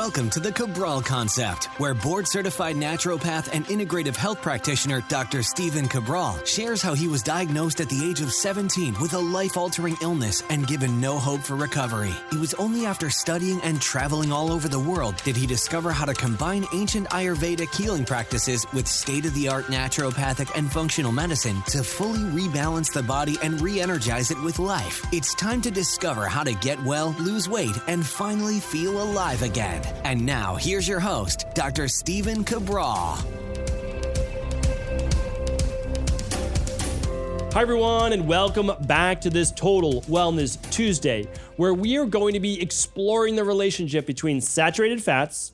Welcome to the Cabral Concept, where board-certified naturopath and integrative health practitioner Dr. Stephen Cabral shares how he was diagnosed at the age of 17 with a life-altering illness and given no hope for recovery. It was only after studying and traveling all over the world did he discover how to combine ancient Ayurvedic healing practices with state-of-the-art naturopathic and functional medicine to fully rebalance the body and re-energize it with life. It's time to discover how to get well, lose weight, and finally feel alive again. And now, here's your host, Dr. Stephen Cabral. Hi, everyone, and welcome back to this Total Wellness Tuesday, where we are going to be exploring the relationship between saturated fats,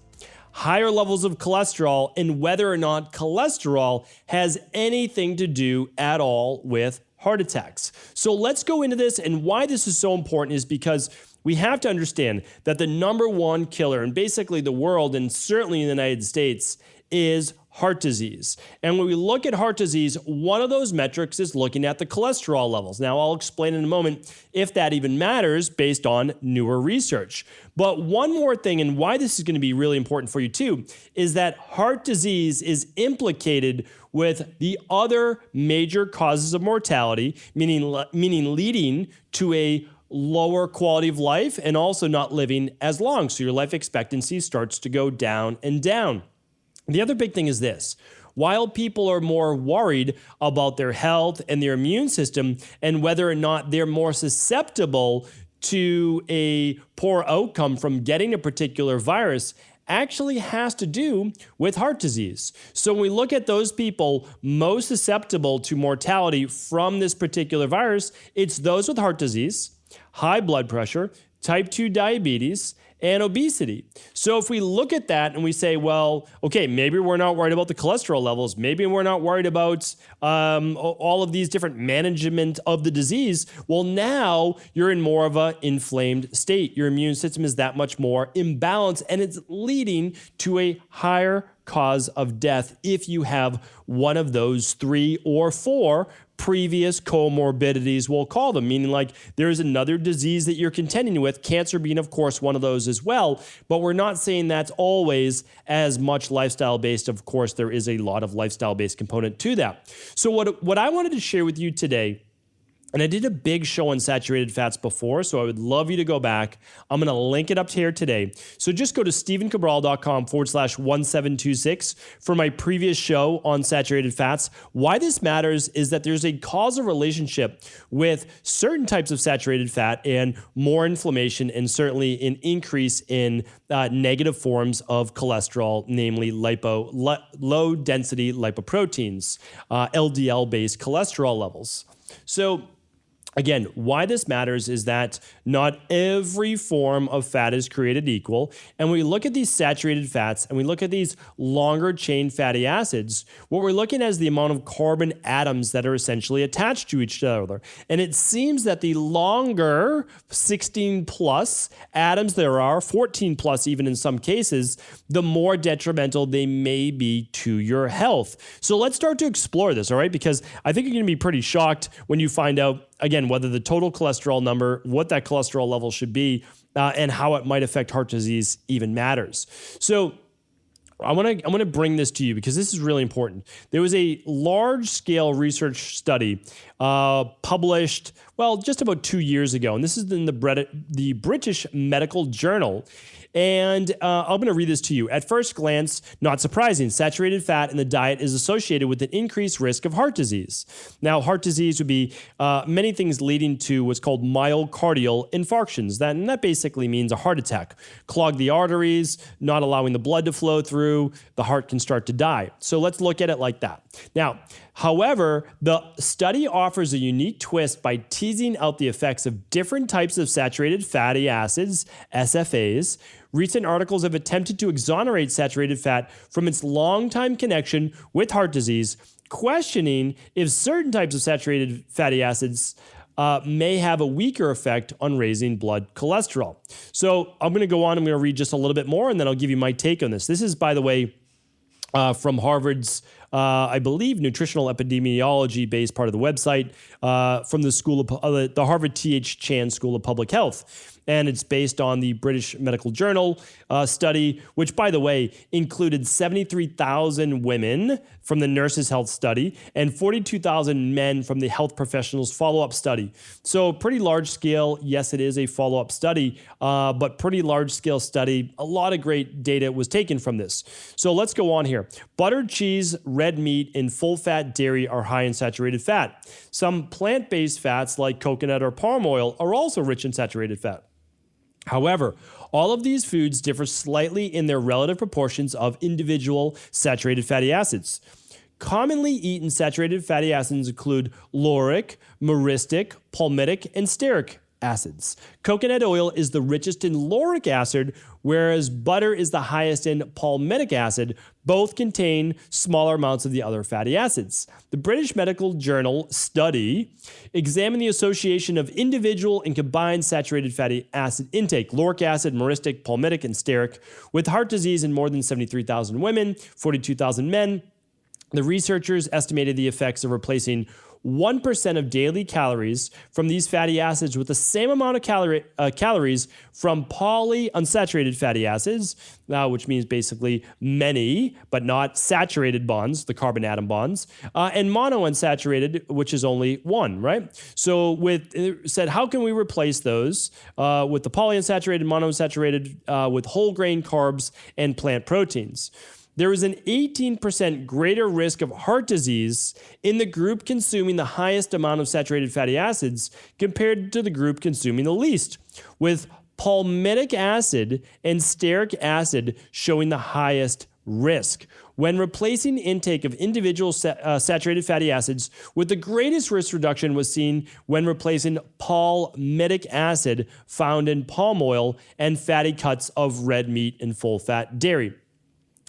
higher levels of cholesterol, and whether or not cholesterol has anything to do at all with heart attacks. So let's go into this, and why this is so important is because we have to understand that the number one killer in basically the world, and certainly in the United States, is heart disease. And when we look at heart disease, one of those metrics is looking at the cholesterol levels. Now, I'll explain in a moment if that even matters based on newer research. But one more thing, and why this is going to be really important for you too, is that heart disease is implicated with the other major causes of mortality, meaning leading to a lower quality of life and also not living as long. So your life expectancy starts to go down and down. The other big thing is this. While people are more worried about their health and their immune system and whether or not they're more susceptible to a poor outcome from getting a particular virus, actually has to do with heart disease. So when we look at those people most susceptible to mortality from this particular virus, it's those with heart disease, high blood pressure, type 2 diabetes, and obesity. So if we look at that and we say, well, okay, maybe we're not worried about the cholesterol levels, maybe we're not worried about all of these different management of the disease, well, now you're in more of an inflamed state. Your immune system is that much more imbalanced, and it's leading to a higher cause of death if you have one of those 3 or 4 previous comorbidities, we'll call them, meaning like there's another disease that you're contending with, cancer being, of course, one of those as well. But we're not saying that's always as much lifestyle-based. Of course, there is a lot of lifestyle-based component to that. So what I wanted to share with you today, and I did a big show on saturated fats before, so I would love you to go back. I'm going to link it up here today. So just go to stephencabral.com/1726 for my previous show on saturated fats. Why this matters is that there's a causal relationship with certain types of saturated fat and more inflammation, and certainly an increase in negative forms of cholesterol, namely low-density lipoproteins, LDL-based cholesterol levels. So again, why this matters is that not every form of fat is created equal. And when we look at these saturated fats and we look at these longer chain fatty acids, what we're looking at is the amount of carbon atoms that are essentially attached to each other. And it seems that the longer 16 plus atoms there are, 14 plus even in some cases, the more detrimental they may be to your health. So let's start to explore this, all right? Because I think you're going to be pretty shocked when you find out, again, whether the total cholesterol number, what that cholesterol level should be, and how it might affect heart disease even matters. So I want to bring this to you because this is really important. There was a large-scale research study published, well, just about 2 years ago, and this is in the British Medical Journal. And I'm going to read this to you. At first glance, not surprising, saturated fat in the diet is associated with an increased risk of heart disease. Now, heart disease would be many things leading to what's called myocardial infarctions. That basically means a heart attack. Clog the arteries, not allowing the blood to flow through, the heart can start to die. So let's look at it like that. Now, however, the study offers a unique twist by teasing out the effects of different types of saturated fatty acids, SFAs. Recent articles have attempted to exonerate saturated fat from its long-time connection with heart disease, questioning if certain types of saturated fatty acids may have a weaker effect on raising blood cholesterol. So I'm going to go on. I'm going to read just a little bit more, and then I'll give you my take on this. This is, by the way, from Harvard's, I believe, nutritional epidemiology-based part of the website from the Harvard T.H. Chan School of Public Health. and it's based on the British Medical Journal study, which, by the way, included 73,000 women from the Nurses' Health Study and 42,000 men from the Health Professionals Follow-Up Study. So pretty large scale. Yes, it is a follow-up study, but pretty large scale study. A lot of great data was taken from this. So let's go on here. Butter, cheese, red meat, and full-fat dairy are high in saturated fat. Some plant-based fats like coconut or palm oil are also rich in saturated fat. However, all of these foods differ slightly in their relative proportions of individual saturated fatty acids. Commonly eaten saturated fatty acids include lauric, myristic, palmitic, and stearic acids. Coconut oil is the richest in lauric acid, whereas butter is the highest in palmitic acid. Both contain smaller amounts of the other fatty acids. The British Medical Journal study examined the association of individual and combined saturated fatty acid intake, lauric acid, myristic, palmitic, and stearic, with heart disease in more than 73,000 women, 42,000 men. The researchers estimated the effects of replacing 1% of daily calories from these fatty acids with the same amount of calories from polyunsaturated fatty acids, which means basically many but not saturated bonds, the carbon atom bonds, and monounsaturated, which is only one, right? So it said, how can we replace those with the polyunsaturated, monounsaturated, with whole grain carbs and plant proteins? There is an 18% greater risk of heart disease in the group consuming the highest amount of saturated fatty acids compared to the group consuming the least, with palmitic acid and stearic acid showing the highest risk. When replacing intake of individual saturated fatty acids, with the greatest risk reduction was seen when replacing palmitic acid found in palm oil and fatty cuts of red meat and full-fat dairy.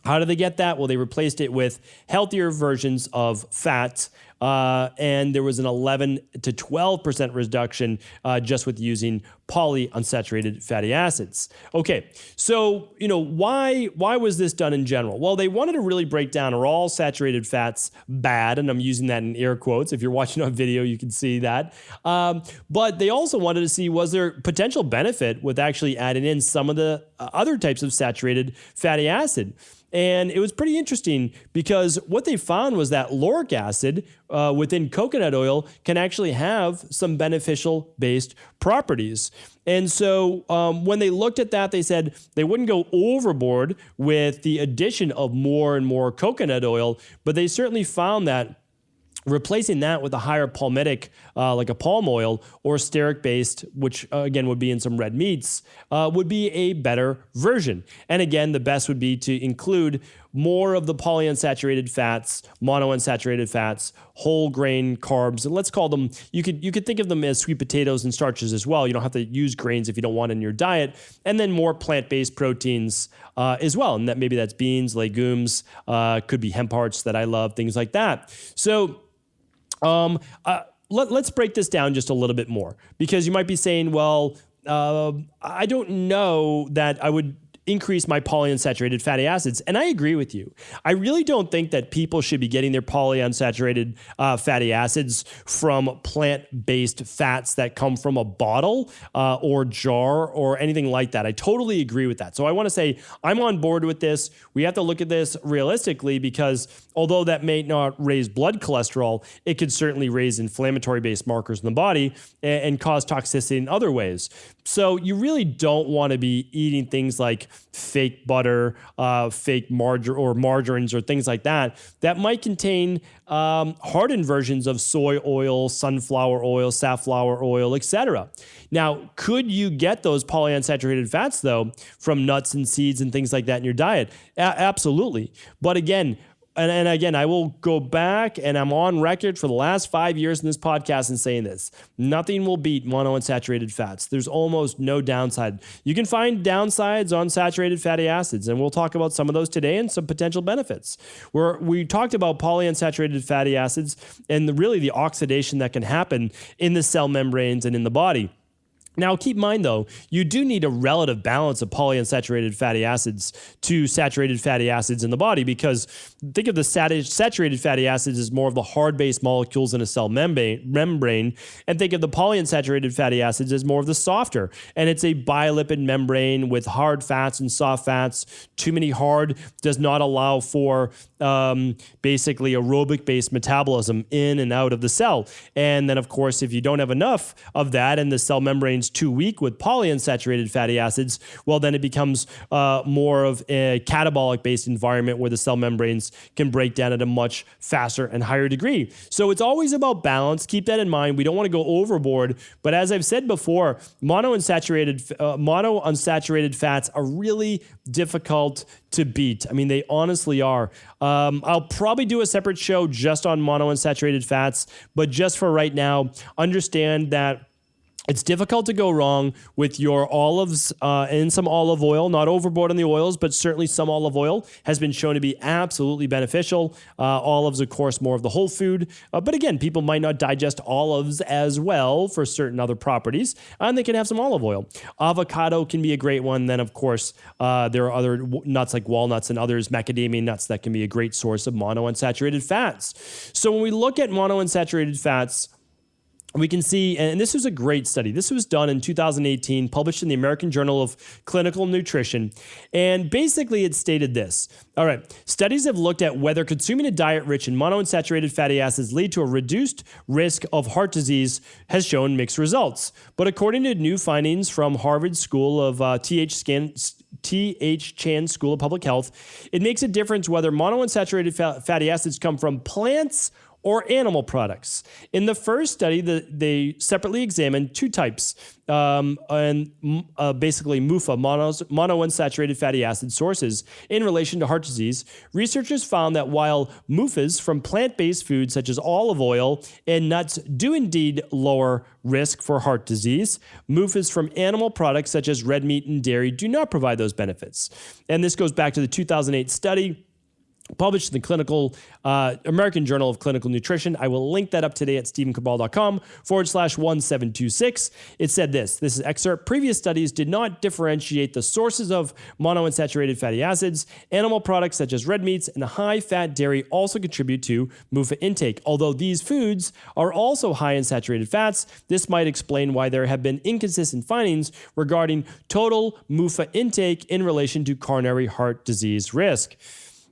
How did they get that? Well, they replaced it with healthier versions of fat, and there was an 11 to 12% reduction just with using polyunsaturated fatty acids. Okay, so why was this done in general? Well, they wanted to really break down, are all saturated fats bad? And I'm using that in air quotes. If you're watching on video, you can see that. But they also wanted to see, was there potential benefit with actually adding in some of the other types of saturated fatty acid? And it was pretty interesting because what they found was that lauric acid within coconut oil can actually have some beneficial based properties. And so when they looked at that, they said they wouldn't go overboard with the addition of more and more coconut oil, but they certainly found that replacing that with a higher palmitic, like a palm oil, or stearic-based, which again would be in some red meats, would be a better version. And again, the best would be to include more of the polyunsaturated fats, monounsaturated fats, whole grain carbs, and let's call them, you could think of them as sweet potatoes and starches as well. You don't have to use grains if you don't want in your diet. And then more plant-based proteins as well. And maybe that's beans, legumes, could be hemp hearts that I love, things like that. So let's break this down just a little bit more, because you might be saying, well, I don't know that I would increase my polyunsaturated fatty acids. And I agree with you. I really don't think that people should be getting their polyunsaturated fatty acids from plant-based fats that come from a bottle or jar or anything like that. I totally agree with that. So I want to say I'm on board with this. We have to look at this realistically, because although that may not raise blood cholesterol, it could certainly raise inflammatory-based markers in the body and cause toxicity in other ways. So you really don't want to be eating things like fake butter, fake margarines or things like that might contain hardened versions of soy oil, sunflower oil, safflower oil, etc. Now, could you get those polyunsaturated fats, though, from nuts and seeds and things like that in your diet? Absolutely. But again, and again, I will go back, and I'm on record for the last 5 years in this podcast and saying this: nothing will beat monounsaturated fats. There's almost no downside. You can find downsides on saturated fatty acids, and we'll talk about some of those today and some potential benefits. We talked about polyunsaturated fatty acids and really the oxidation that can happen in the cell membranes and in the body. Now, keep in mind, though, you do need a relative balance of polyunsaturated fatty acids to saturated fatty acids in the body, because think of the saturated fatty acids as more of the hard-based molecules in a cell membrane, and think of the polyunsaturated fatty acids as more of the softer. And it's a bilipid membrane with hard fats and soft fats. Too many hard does not allow for basically aerobic-based metabolism in and out of the cell. And then, of course, if you don't have enough of that and the cell membrane's too weak with polyunsaturated fatty acids, well, then it becomes more of a catabolic-based environment where the cell membranes can break down at a much faster and higher degree. So it's always about balance. Keep that in mind. We don't want to go overboard. But as I've said before, monounsaturated fats are really difficult to beat. I mean, they honestly are. I'll probably do a separate show just on monounsaturated fats, but just for right now, understand that it's difficult to go wrong with your olives and some olive oil, not overboard on the oils, but certainly some olive oil has been shown to be absolutely beneficial. Olives, of course, more of the whole food. But again, people might not digest olives as well for certain other properties, and they can have some olive oil. Avocado can be a great one. Then, of course, there are other nuts like walnuts and others, macadamia nuts, that can be a great source of monounsaturated fats. So when we look at monounsaturated fats, we can see, and this was a great study. This was done in 2018, published in the American Journal of Clinical Nutrition. And basically it stated this. All right, studies have looked at whether consuming a diet rich in monounsaturated fatty acids lead to a reduced risk of heart disease has shown mixed results. But according to new findings from Harvard School of T.H. Chan School of Public Health, it makes a difference whether monounsaturated fatty acids come from plants or animal products. In the first study, they separately examined two types, basically MUFA, monounsaturated fatty acid sources, in relation to heart disease. Researchers found that while MUFAs from plant-based foods such as olive oil and nuts do indeed lower risk for heart disease, MUFAs from animal products such as red meat and dairy do not provide those benefits. And this goes back to the 2008 study published in the American Journal of Clinical Nutrition. I will link that up today at stephencabral.com/1726. It said this is excerpt. Previous studies did not differentiate the sources of monounsaturated fatty acids. Animal products such as red meats and high-fat dairy also contribute to MUFA intake. Although these foods are also high in saturated fats, this might explain why there have been inconsistent findings regarding total MUFA intake in relation to coronary heart disease risk.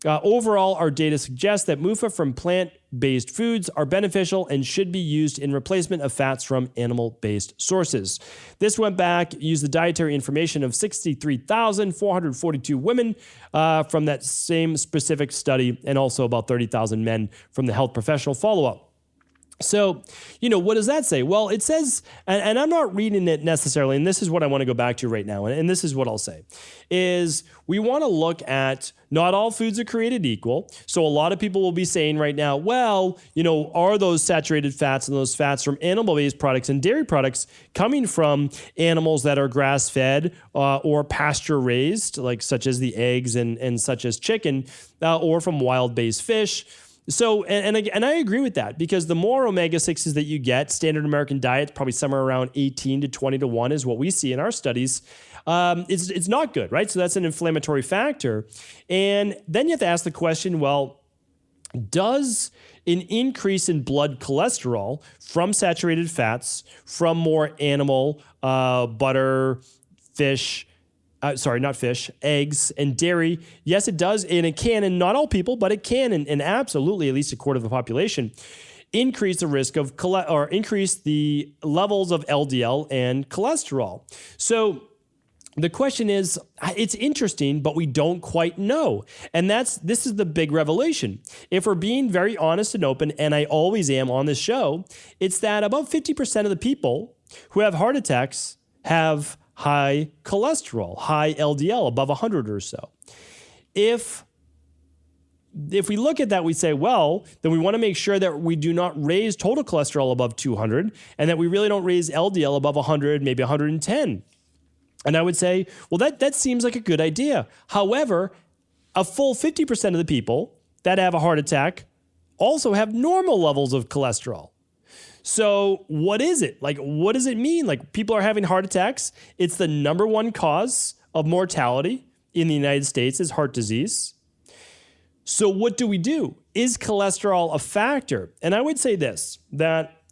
Overall, our data suggests that MUFA from plant-based foods are beneficial and should be used in replacement of fats from animal-based sources. This went back, used the dietary information of 63,442 women from that same specific study, and also about 30,000 men from the health professional follow-up. So, what does that say? Well, it says, and I'm not reading it necessarily, and this is what I want to go back to right now, and this is what I'll say, is we want to look at not all foods are created equal. So a lot of people will be saying right now, well, are those saturated fats and those fats from animal-based products and dairy products coming from animals that are grass-fed or pasture-raised, like such as the eggs and such as chicken, or from wild-based fish? So, and I agree with that, because the more omega-6s that you get, standard American diet, probably somewhere around 18 to 20 to 1 is what we see in our studies. It's not good, right? So that's an inflammatory factor. And then you have to ask the question, well, does an increase in blood cholesterol from saturated fats, from more animal, butter, fish, eggs, and dairy. Yes, it does, and it can, and not all people, but it can, and absolutely, at least a quarter of the population, increase the risk of increase the levels of LDL and cholesterol. So the question is, it's interesting, but we don't quite know. And this is the big revelation. If we're being very honest and open, and I always am on this show, it's that about 50% of the people who have heart attacks have high cholesterol, high LDL, above 100 or so. If we look at that, we say, well, then we want to make sure that we do not raise total cholesterol above 200 and that we really don't raise LDL above 100, maybe 110. And I would say, well, that seems like a good idea. However, a full 50% of the people that have a heart attack also have normal levels of cholesterol. So what is it? Like, what does it mean? Like, people are having heart attacks. It's the number one cause of mortality in the United States is heart disease. So what do we do? Is cholesterol a factor? And I would say this, that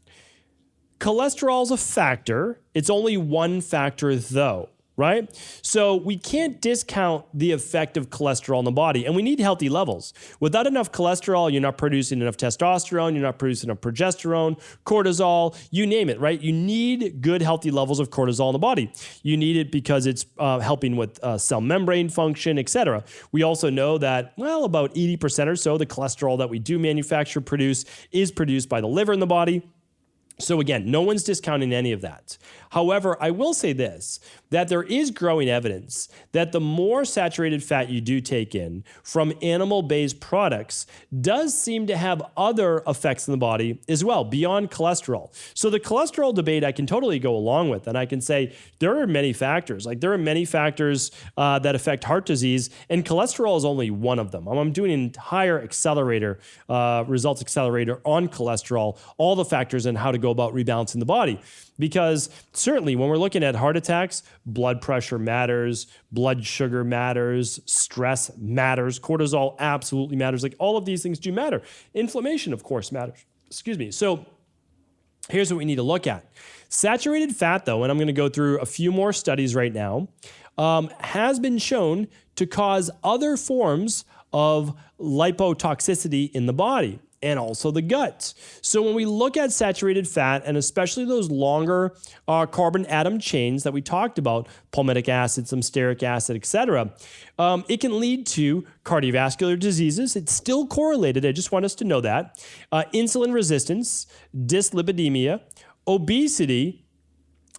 cholesterol is a factor. It's only one factor though, right? So we can't discount the effect of cholesterol in the body, and we need healthy levels. Without enough cholesterol, you're not producing enough testosterone, you're not producing enough progesterone, cortisol, you name it, right? You need good, healthy levels of cortisol in the body. You need it because it's helping with cell membrane function, etc. We also know that, well, about 80% or so, the cholesterol that we do manufacture, produce, is produced by the liver in the body. So again, no one's discounting any of that. However, I will say this, that there is growing evidence that the more saturated fat you do take in from animal-based products does seem to have other effects in the body as well, beyond cholesterol. So the cholesterol debate I can totally go along with, and I can say there are many factors. Like, there are many factors that affect heart disease, and cholesterol is only one of them. I'm doing an entire results accelerator on cholesterol, all the factors and how to go about rebalancing the body. Because certainly when we're looking at heart attacks, blood pressure matters, blood sugar matters, stress matters, cortisol absolutely matters. Like, all of these things do matter. Inflammation, of course, matters. Excuse me. So here's what we need to look at. Saturated fat, though, and I'm going to go through a few more studies right now, has been shown to cause other forms of lipotoxicity in the body and also the gut. So when we look at saturated fat, and especially those longer carbon atom chains that we talked about, palmitic acid, some stearic acid, etc., it can lead to cardiovascular diseases. It's still correlated. I just want us to know that. Insulin resistance, dyslipidemia, obesity,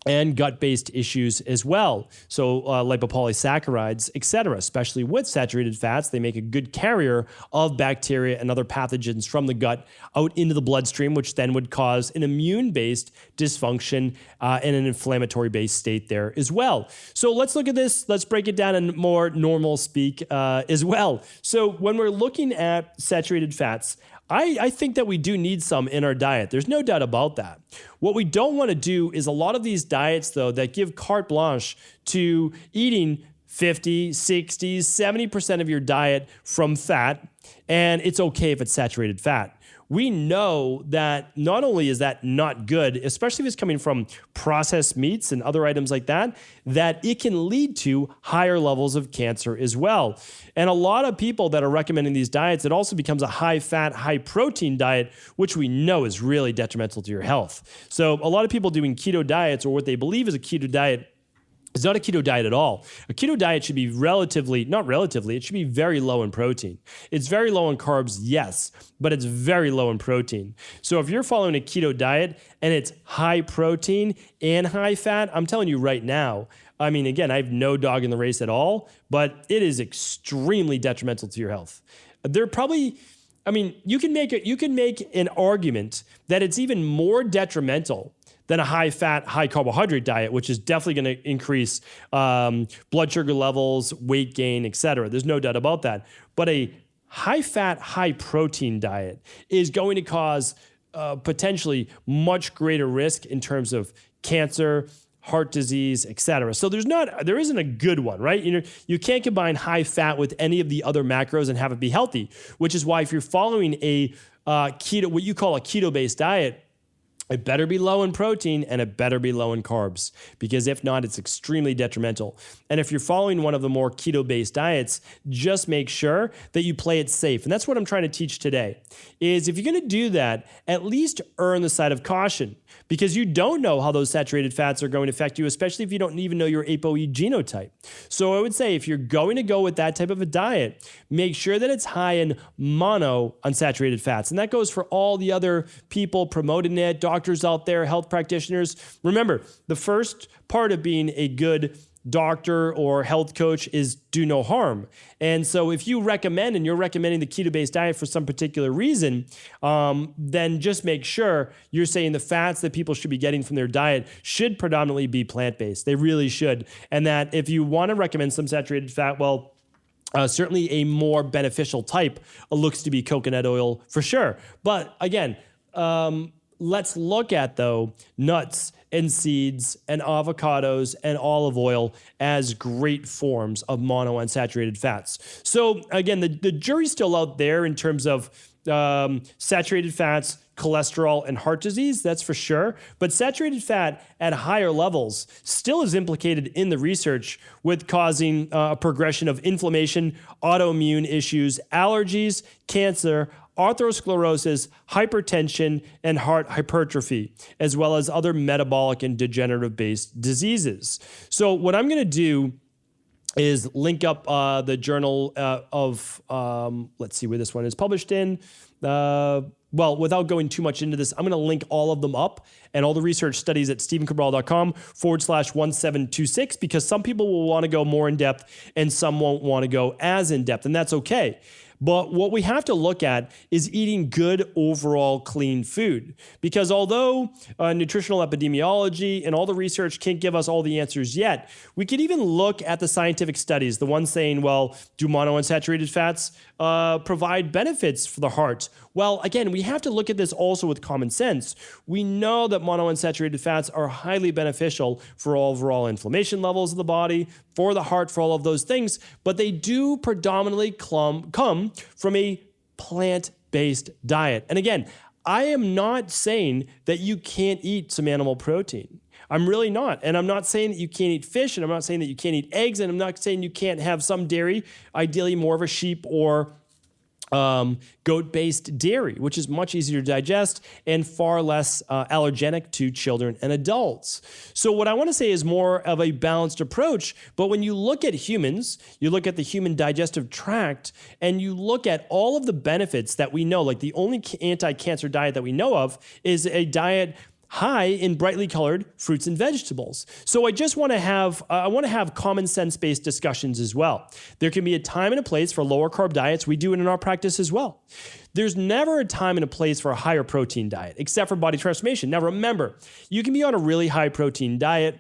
and gut-based issues as well. So lipopolysaccharides, etc., especially with saturated fats, they make a good carrier of bacteria and other pathogens from the gut out into the bloodstream, which then would cause an immune-based dysfunction and an inflammatory-based state there as well. So let's look at this. Let's break it down in more normal speak as well. So when we're looking at saturated fats, I think that we do need some in our diet. There's no doubt about that. What we don't want to do is a lot of these diets, though, that give carte blanche to eating 50, 60, 70% of your diet from fat, and it's okay if it's saturated fat. We know that not only is that not good, especially if it's coming from processed meats and other items like that, that it can lead to higher levels of cancer as well. And a lot of people that are recommending these diets, it also becomes a high-fat, high-protein diet, which we know is really detrimental to your health. So a lot of people doing keto diets, or what they believe is a keto diet, it's not a keto diet at all. A keto diet should be it should be very low in protein. It's very low in carbs, yes, but it's very low in protein. So if you're following a keto diet and it's high protein and high fat, I'm telling you right now, I mean, again, I have no dog in the race at all, but it is extremely detrimental to your health. They're probably, I mean, you can make an argument that it's even more detrimental than a high-fat, high-carbohydrate diet, which is definitely going to increase blood sugar levels, weight gain, etc. There's no doubt about that. But a high-fat, high-protein diet is going to cause potentially much greater risk in terms of cancer, heart disease, etc. So there isn't a good one, right? You can't combine high fat with any of the other macros and have it be healthy, which is why if you're following a keto, what you call a keto-based diet, it better be low in protein and it better be low in carbs, because if not, it's extremely detrimental. And if you're following one of the more keto-based diets, just make sure that you play it safe. And that's what I'm trying to teach today, is if you're going to do that, at least err on the side of caution, because you don't know how those saturated fats are going to affect you, especially if you don't even know your ApoE genotype. So I would say if you're going to go with that type of a diet, make sure that it's high in monounsaturated fats. And that goes for all the other people promoting it, doctors out there, health practitioners. Remember, the first part of being a good doctor or health coach is do no harm. And so if you recommend, and you're recommending the keto-based diet for some particular reason, then just make sure you're saying the fats that people should be getting from their diet should predominantly be plant-based. They really should. And that if you want to recommend some saturated fat, well, certainly a more beneficial type looks to be coconut oil for sure. But again, let's look at, though, nuts and seeds and avocados and olive oil as great forms of monounsaturated fats. So again, the jury's still out there in terms of saturated fats, cholesterol, and heart disease, that's for sure. But saturated fat at higher levels still is implicated in the research with causing a progression of inflammation, autoimmune issues, allergies, cancer, atherosclerosis, hypertension, and heart hypertrophy, as well as other metabolic and degenerative-based diseases. So what I'm going to do is link up the journal of, let's see where this one is published in. Well, without going too much into this, I'm going to link all of them up and all the research studies at stephencabral.com/1726, because some people will want to go more in depth and some won't want to go as in depth, and that's okay. But what we have to look at is eating good overall clean food. Because although nutritional epidemiology and all the research can't give us all the answers yet, we could even look at the scientific studies, the ones saying, well, do monounsaturated fats provide benefits for the heart? Well, again, we have to look at this also with common sense. We know that monounsaturated fats are highly beneficial for overall inflammation levels of the body, for the heart, for all of those things, but they do predominantly come from a plant-based diet. And again, I am not saying that you can't eat some animal protein. I'm really not. And I'm not saying that you can't eat fish, and I'm not saying that you can't eat eggs, and I'm not saying you can't have some dairy, ideally more of a sheep or goat-based dairy, which is much easier to digest and far less allergenic to children and adults. So what I want to say is more of a balanced approach, but when you look at humans, you look at the human digestive tract, and you look at all of the benefits that we know, like the only anti-cancer diet that we know of is a diet high in brightly colored fruits and vegetables. So I just want to have common sense based discussions as well. There can be a time and a place for lower carb diets. We do it in our practice as well. There's never a time and a place for a higher protein diet, except for body transformation. Now remember, you can be on a really high protein diet,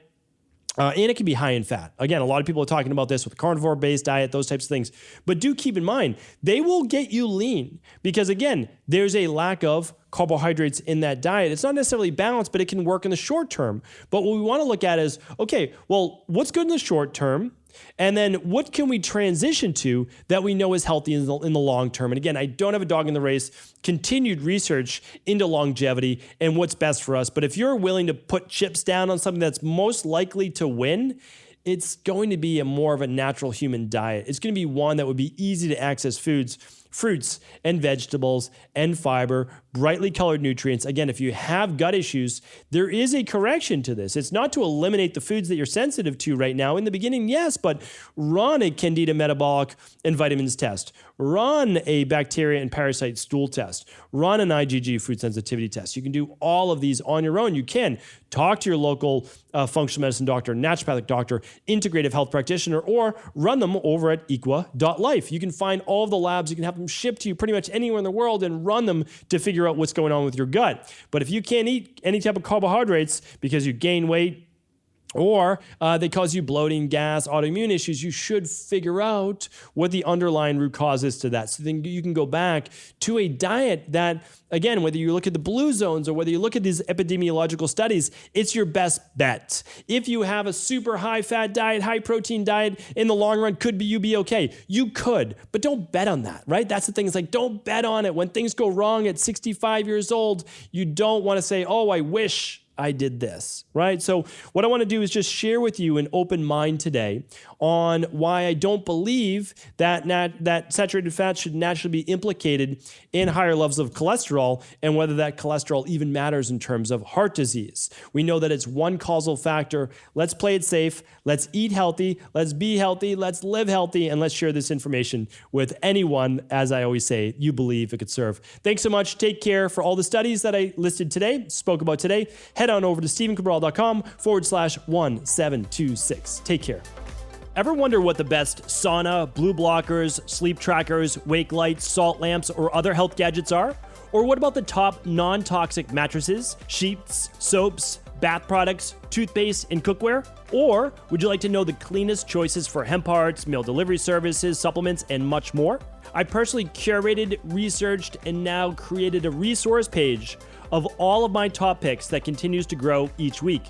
and it can be high in fat. Again, a lot of people are talking about this with carnivore-based diet, those types of things. But do keep in mind, they will get you lean because, again, there's a lack of carbohydrates in that diet. It's not necessarily balanced, but it can work in the short term. But what we want to look at is, okay, well, what's good in the short term? And then what can we transition to that we know is healthy in the long term? And again, I don't have a dog in the race. Continued research into longevity and what's best for us. But if you're willing to put chips down on something that's most likely to win, it's going to be more of a natural human diet. It's going to be one that would be easy to access foods, fruits and vegetables and fiber, brightly colored nutrients. Again, if you have gut issues, there is a correction to this. It's not to eliminate the foods that you're sensitive to right now. In the beginning, yes, but run a candida metabolic and vitamins test. Run a bacteria and parasite stool test. Run an IgG food sensitivity test. You can do all of these on your own. You can talk to your local functional medicine doctor, naturopathic doctor, integrative health practitioner, or run them over at equa.life. You can find all of the labs. You can have them shipped to you pretty much anywhere in the world and run them to figure out what's going on with your gut. But if you can't eat any type of carbohydrates because you gain weight, or they cause you bloating, gas, autoimmune issues, you should figure out what the underlying root cause is to that. So then you can go back to a diet that, again, whether you look at the blue zones or whether you look at these epidemiological studies, it's your best bet. If you have a super high fat diet, high protein diet, in the long run, could you be okay? You could, but don't bet on that, right? That's the thing. It's like, don't bet on it. When things go wrong at 65 years old, you don't want to say, oh, I wish I did this, right? So what I want to do is just share with you an open mind today on why I don't believe that saturated fat should naturally be implicated in higher levels of cholesterol and whether that cholesterol even matters in terms of heart disease. We know that it's one causal factor. Let's play it safe. Let's eat healthy. Let's be healthy. Let's live healthy. And let's share this information with anyone, as I always say, you believe it could serve. Thanks so much. Take care. For all the studies that I listed today, spoke about today, head on over to stephencabral.com/1726. Take care. Ever wonder what the best sauna, blue blockers, sleep trackers, wake lights, salt lamps, or other health gadgets are? Or what about the top non-toxic mattresses, sheets, soaps, bath products, toothpaste, and cookware? Or would you like to know the cleanest choices for hemp parts, meal delivery services, supplements, and much more? I personally curated, researched, and now created a resource page of all of my top picks that continues to grow each week.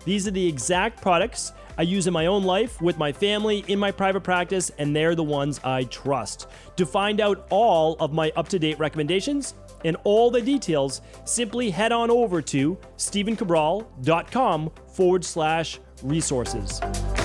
These are the exact products I use in my own life, with my family, in my private practice, and they're the ones I trust. To find out all of my up-to-date recommendations and all the details, simply head on over to stephencabral.com/resources.